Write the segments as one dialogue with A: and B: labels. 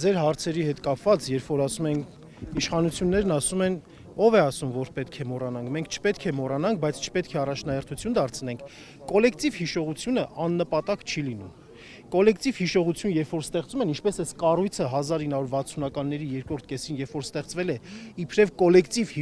A: ձեր հարցերի հետ կապված, երբ որ ասում են իշխանություններն ասում են ով է ասում, որ պետք է մոռանանք, մենք չպետք է մոռանանք, բայց չպետք է առաջնահերթություն դարձնենք, կոլեկտիվ հիշողությունը աննպատակ չի լինում։ Կոլեկտիվ հիշողություն, երբ որ ստեղծում են, ինչպես էս կառույցը 1960-ականների երկրորդ կեսին, երբ որ ստեղծվել է իբրև կոլեկտիվ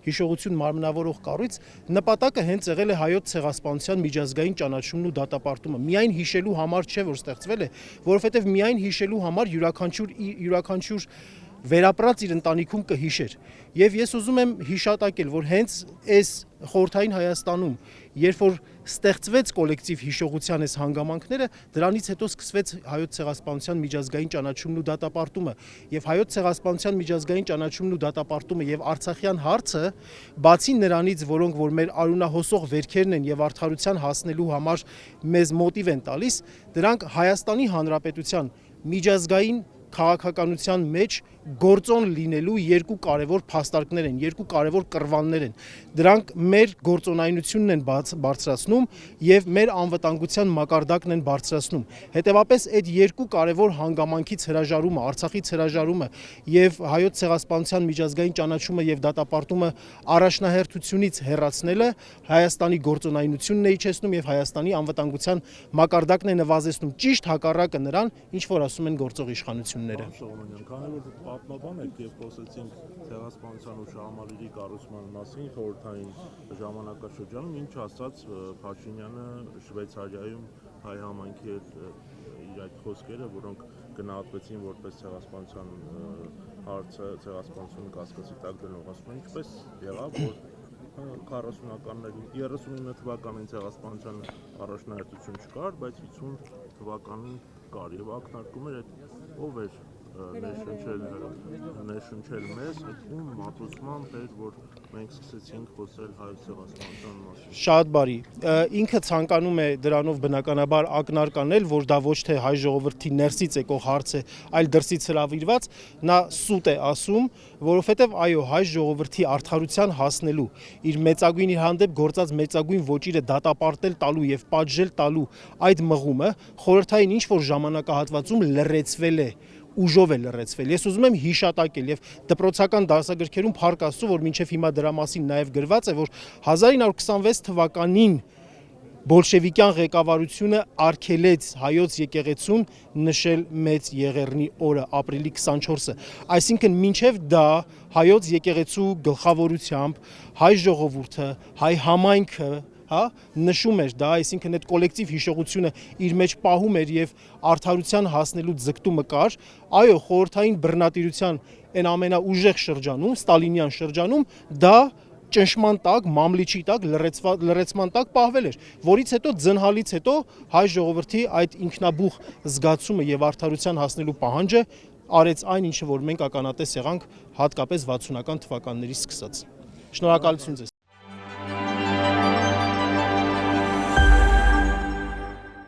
A: հիշողություն մարմնավորող կառույց, նպատակը հենց եղել է հայոց ցեղասպանության միջազգային ճանաչումն ու դատապարտումը։ Միայն հիշելու համար չէ, որ ստեղծվել է, որովհետև միայն հիշելու համար յուրաքանչյուր վերապրած իր ընտանիքում կհիշեր։ Եվ ես ուզում եմ հիշատակել, որ հենց այս խորհրդային Հայաստանում, երբ որ ստեղծվեց կոլեկտիվ հիշողության այս հանգամանքները, դրանից հետո սկսվեց հայոց ցեղասպանության միջազգային ճանաչումն ու դատապարտումը, եւ հայոց ցեղասպանության միջազգային ճանաչումն ու դատապարտումը եւ Արցախյան հարցը, բացի նրանից, որոնք որ մեր արունահոսող վերքերն են եւ արդարության հասնելու համար մեզ մոտիվ են տալիս, դրանք Հայաստանի Հանրապետության միջազգային քաղաքականության մեջ գործոն լինելու երկու կարևոր փաստարկներ են, երկու կարևոր կռվաններ են։ Դրանք մեր գործոնայնությունն են բարձրացնում եւ մեր անվտանգության մակարդակն են բարձրացնում։ Հետևաբար այդ երկու կարևոր հանգամանքից հրաժարումը, Արցախից հրաժարումը եւ հայոց ցեղասպանության միջազգային ճանաչումը եւ դատապարտումը առաջնահերթությունից հեռացնելը Հայաստանի գործոնայնությունն է իջեցնում եւ Հայաստանի անվտանգության մակարդակն է նվազեցնում, ճիշտ հակառակը նրան, ինչ որ ասում են գործող իշխանությունները։
B: Քանի որ պատմաբան եք եւ խոսեցինք ցեղասպանության ու շահամալիրի կառուցման մասին խորհրդային ժամանակաշրջանում, ինչ ասաց Փաշինյանը Շվեյցարիայում հայ համայնքի հետ իր այդ խոսքերը, որոնք գնահատվեցին որպես ցեղասպանության հարցը, ցեղասպանությունը կասկածի տակ դնող, ասում են, ինչպես եղավ, որ 40-ականներին 39 թվականին ցեղասպանության առաջնահերթություն չկար, բայց 50 թվականին կար եւ ակնարկում էր այդ ով էր ներշնչել մեզ, ում մատուցմամբ էր, որ մենք սկսեցինք խոսել հայոց ցեղասպանության մասին։
A: Շատ բարի, ինքը ցանկանում է դրանով բնականաբար ակնարկանել, որ դա ոչ թե հայ ժողովրդի ներսից եկող հարց է, այլ դրսից հրավիրված, նա սուտ է ասում, որովհետև այո, հայ ժողովրդի արդարության հասնելու, իր մեծագույն իր հանդեպ գործած մեծագույն ոճիրը դատապարտել տալու եւ պատժել տալու այդ մղումը խորհրդային ինչ որ ժամանակահատվածում լրացվել է, ուժով է լրացվել։ Ես ուզում եմ հիշատակել եւ դպրոցական դասագրքերում փառք Աստծո, որ մինչեւ հիմա դրա մասին նաեւ գրված է, որ 1926 թվականին բոլշևիկյան ղեկավարությունը արգելեց հայոց եկեղեցուն նշել մեծ Եղեռնի օրը, ապրիլի 24-ը։ Այսինքն մինչև դա հայոց եկեղեցու գլխավորությամբ հայ ժողովուրդը, հայ համայնքը նշում էր դա, այսինքն այդ կոլեկտիվ հիշողությունը իր մեջ պահում էր եւ արդարության հասնելու ձգտումը կար, այո, խորհրդային բռնատիրության այն ամենաուժեղ շրջանում, ստալինյան շրջանում դա ճնշման տակ, մամլիչի տակ, լրացման տակ պահվել էր, որից հետո ձնհալից հետո հայ ժողովրդի այդ ինքնաբուխ զգացումը եւ արդարության հասնելու պահանջը արեց այն, ինչը որ մենք ականատես եղանք հատկապես 60-ական թվականներից սկսած։ Շնորհակալություն ձեզ։